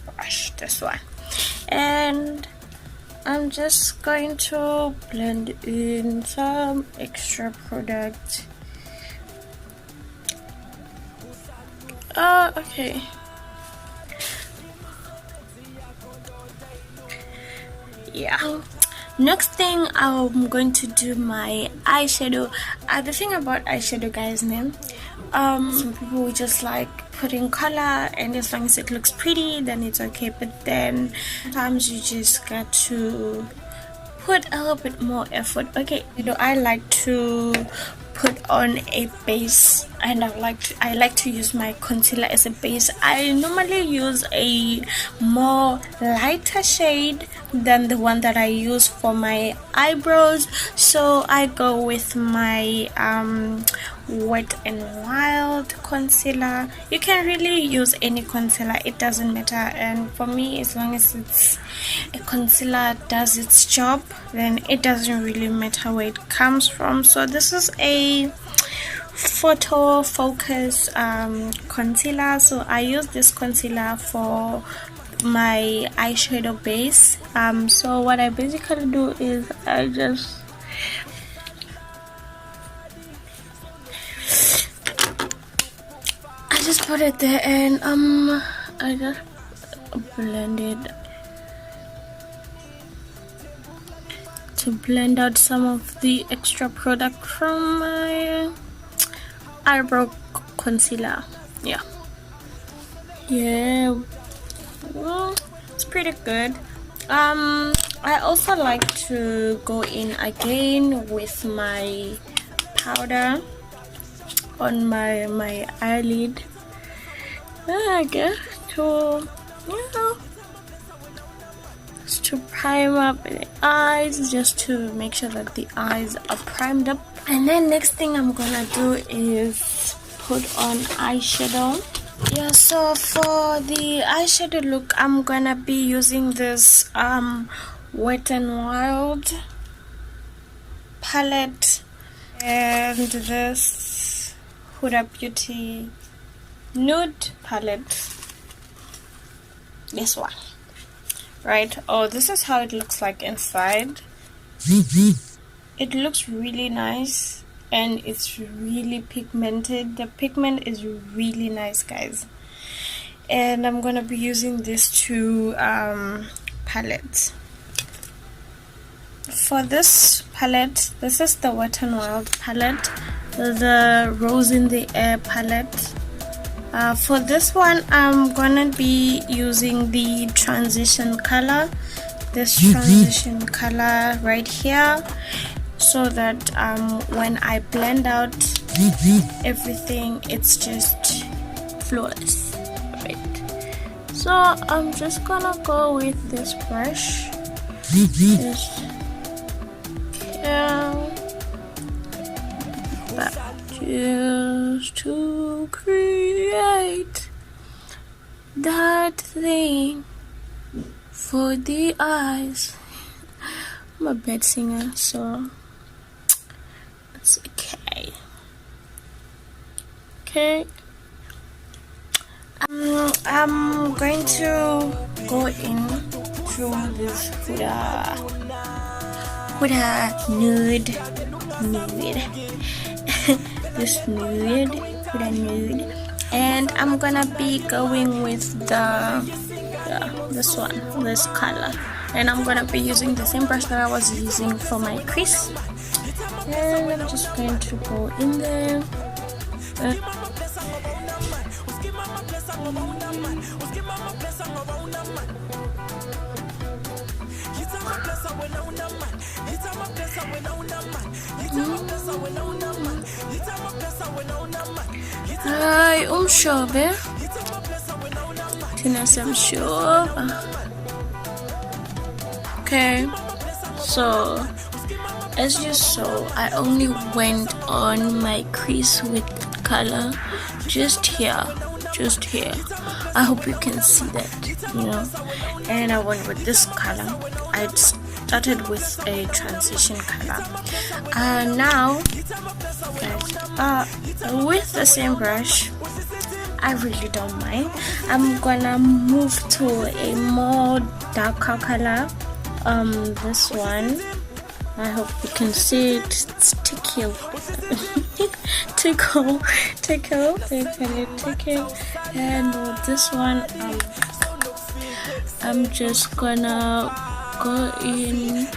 brush, this one, and I'm just going to blend in some extra product. Okay. Yeah. Next thing, I'm going to do my eyeshadow. The thing about eyeshadow, guys, some people will just like putting color, and as long as it looks pretty, then it's okay. But then sometimes you just got to put a little bit more effort. Okay, I like to put on a base, and I like to use my concealer as a base. I normally use a more lighter shade than the one that I use for my eyebrows, so I go with my Wet n Wild concealer. You can really use any concealer, it doesn't matter, and for me, as long as it's a concealer does its job, then it doesn't really matter where it comes from. So this is a photo focus concealer, so I use this concealer for my eyeshadow base. So what I basically do is I just put it there, and I just blend it to blend out some of the extra product from my eyebrow concealer. Yeah, well, it's pretty good. I also like to go in again with my powder on my eyelid. I guess to just to prime up the eyes, just to make sure that the eyes are primed up. And then next thing I'm gonna do is put on eyeshadow. Yeah, so for the eyeshadow look, I'm gonna be using this Wet n Wild palette and this Huda Beauty nude palette, this one, right? Oh, this is how it looks like inside. It looks really nice, and it's really pigmented. The pigment is really nice, guys, and I'm gonna be using these two palettes. For this palette, this is the Wet n Wild palette, the Rose in the Air palette. For this one, I'm gonna be using the transition color, this transition color right here, so that when I blend out everything, it's just flawless, right? So I'm just gonna go with this brush, just to create that thing for the eyes. I'm a bad singer, so it's okay. I'm going to go in through this Huda nude this Huda nude, and I'm gonna be going with this color, and I'm gonna be using the same brush that I was using for my crease, and I'm just going to go in there. Hi, umshobe. Tina samshoba. Okay, so as you saw, I only went on my crease with color just here. I hope you can see that, and I went with this color. I started with a transition color. Now, guys, with the same brush, I really don't mind. I'm gonna move to a more darker color. This one, I hope you can see it. It's tickle. tickle. They call it tickle. And with this one, I'm just gonna go in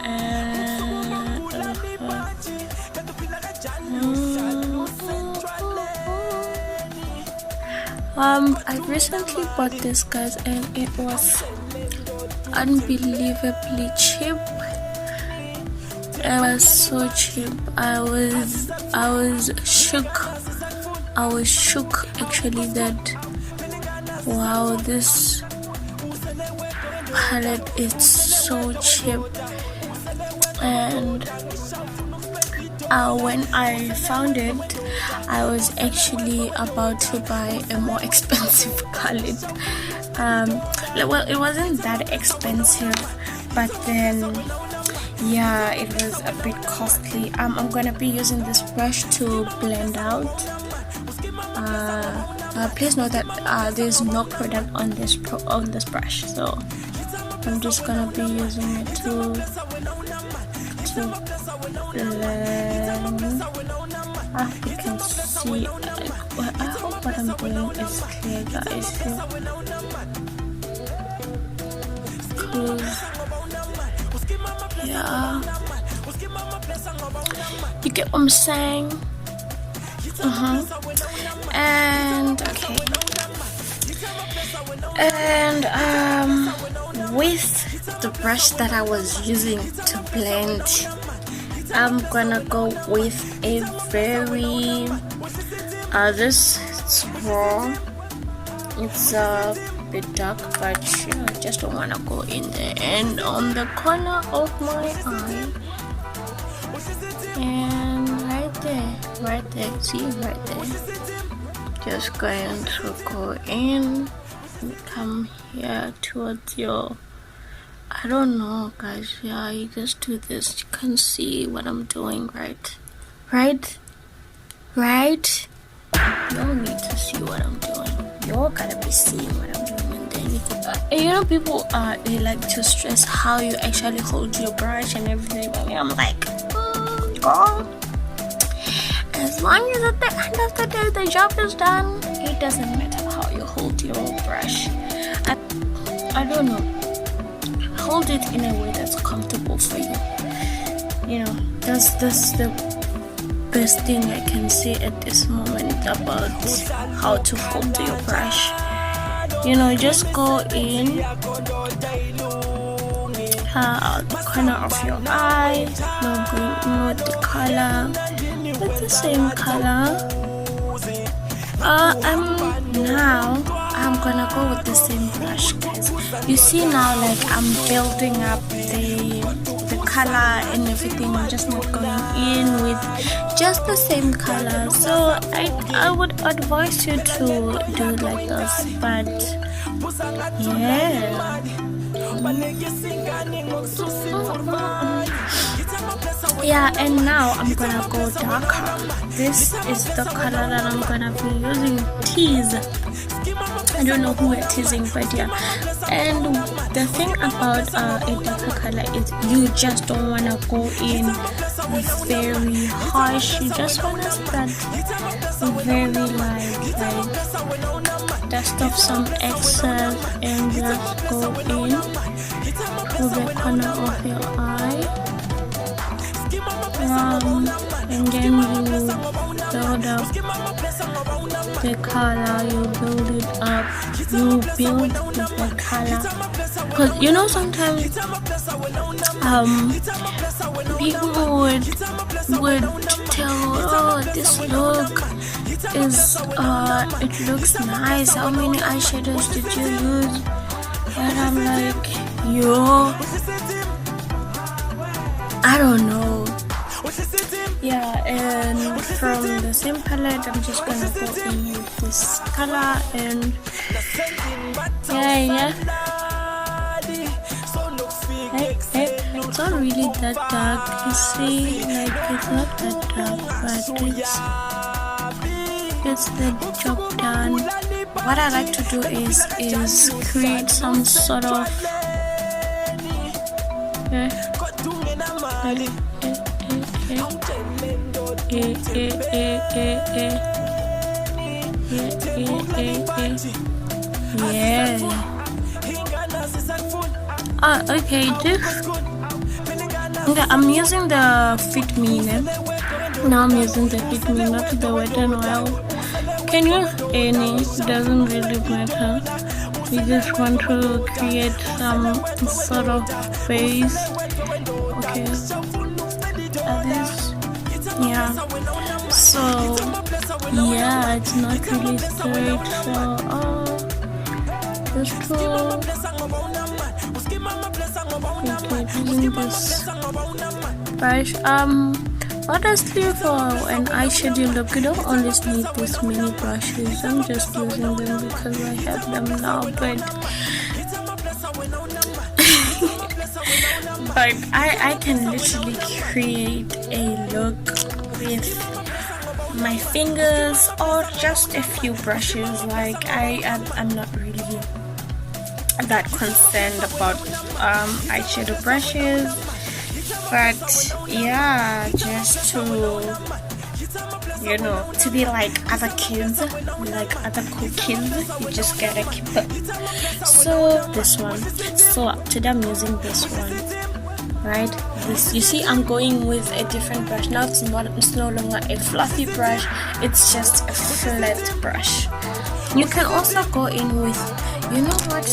and I recently bought this, guys, and it was unbelievably cheap. It was so cheap. I was shook. I was shook actually that wow, this palette is so cheap. And when I found it, I was actually about to buy a more expensive palette. Well, it wasn't that expensive, but then yeah, it was a bit costly. I'm gonna be using this brush to blend out. Please note that there's no product on this brush, so I'm just gonna be using it to blend. You can see, I hope what I'm doing is clear, guys. Yeah, you get what I'm saying? And okay, and with the brush that I was using to blend, I'm gonna go with a very this is raw. It's a bit dark, but I just don't want to go in there. And on the corner of my eye, and right there, see, right there, just going to go in and come here towards your, I don't know, guys. Yeah, you just do this. You can see what I'm doing, right? You don't need to see what I'm doing. You're gonna be seeing what I'm doing, and then you know, people they like to stress how you actually hold your brush and everything. But I'm like, girl, as long as at the end of the day the job is done, it doesn't matter how you hold your brush. I don't know. Hold it in a way that's comfortable for you. You know, that's the best thing I can say at this moment about how to hold your brush. You know, just go in the corner of your eye, no the color, with the same color. I'm gonna go with the same brush, guys. You see now, like, I'm building up the color and everything. I'm just not going in with just the same color. So I would advise you to do it like this, but yeah. Yeah, and now I'm gonna go darker. This is the color that I'm gonna be using. Tease. I don't know who we're teasing, but yeah. And the thing about a darker color is you just don't wanna go in very harsh. You just wanna start very light, like dust off some excess and just go in to the corner of your eye. And then you build up the color, you build it up, you build the color. Because you know, sometimes people would tell, oh, this look is it looks nice, how many eyeshadows did you use? And I'm like, I don't know. Yeah, and from the same palette, I'm just gonna go in with this color, and yeah. it's not really that dark, you see, like it's not that dark, but it's the job done. What I like to do is create some sort of yeah. Okay, I'm using the Fit Me now. I'm using the Fit Me, not the Wet n Wild. Can use any, it doesn't really matter. We just want to create some sort of face. Okay, this, yeah. So yeah, it's not really straight. So this tool. Okay, using this brush. Honestly, for an eyeshadow look, you don't always need these mini brushes. I'm just using them because I have them now, but but I can literally create a look with my fingers or just a few brushes. Like I'm not really that concerned about eyeshadow brushes, but yeah, just to, you know, to be like other kids, like other cool kids, you just gotta keep it. So this one, so today I'm using this one, right? This, you see, I'm going with a different brush now. It's no longer a fluffy brush, it's just a flat brush. You can also go in with, you know what,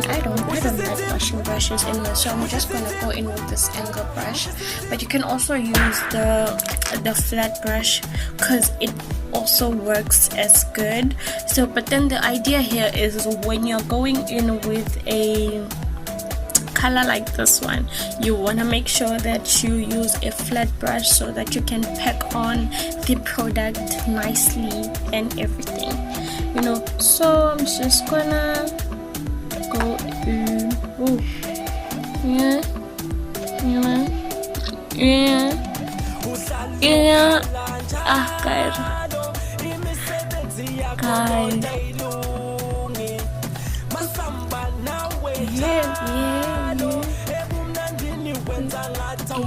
I don't like brushing brushes anyway, so I'm just gonna go in with this angle brush. But you can also use the flat brush because it also works as good. So but then the idea here is when you're going in with a color like this one, you want to make sure that you use a flat brush so that you can pack on the product nicely and everything, you know. So I'm just gonna go in. Oh, yeah, guys,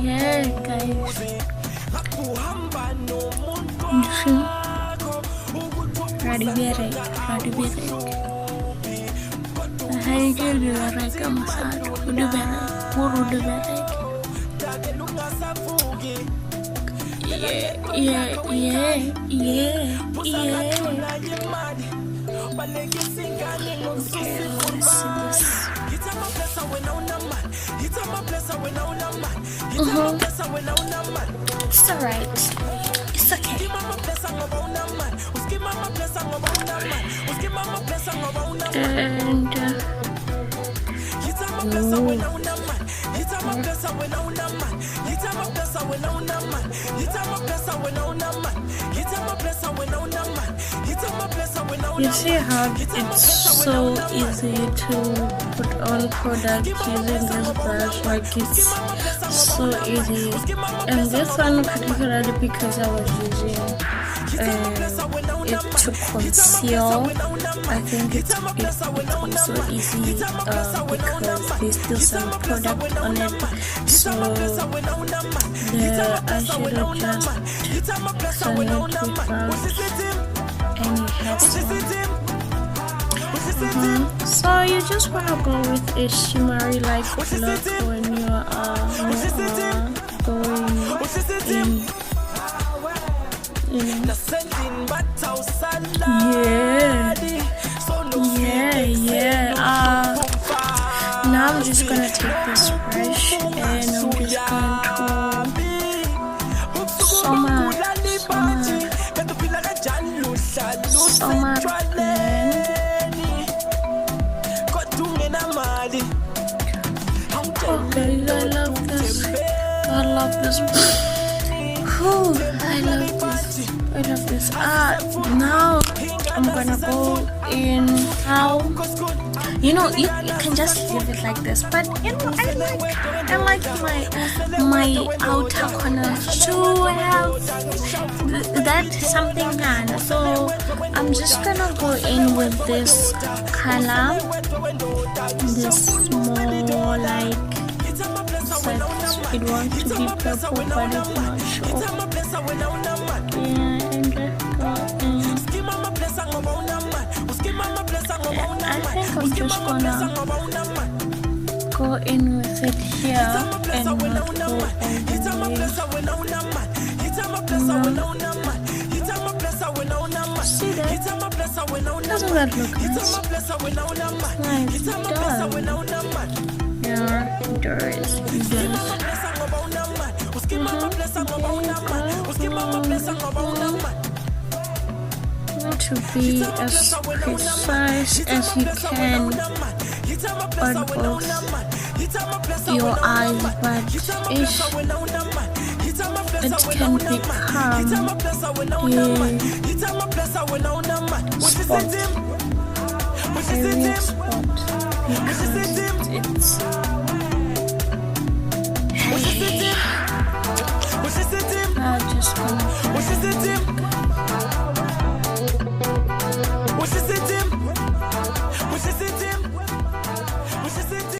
yeah, guys. Ready, It's alright. It's okay. You see how it's so easy to put on product using this brush, like it's so easy. And this one particularly because I was using it to conceal. I think it's also easy because there's still some product on it, so the eyeshadow just turn it without any hassle. So you just want to go with a shimmery like look when you are going in, you know. Now I'm just gonna take this brush and I'm just going to blend. Okay, I love this. Cool. I love this. I love this. Now I'm gonna go in how, you know, you can just leave it like this, but you know, I like my outer corner to have that something done. So I'm just gonna go in with this color, this more like, it wants to be purple, but it's not sure. Yeah, and just go in. I think I'm just gonna go in with it here and not go all the way. See that? Doesn't that look nice? Nice, it does. Yeah, it does. To be as precise as you can on both your eyes, but it can become a spot, a real spot, because it's I'm just gonna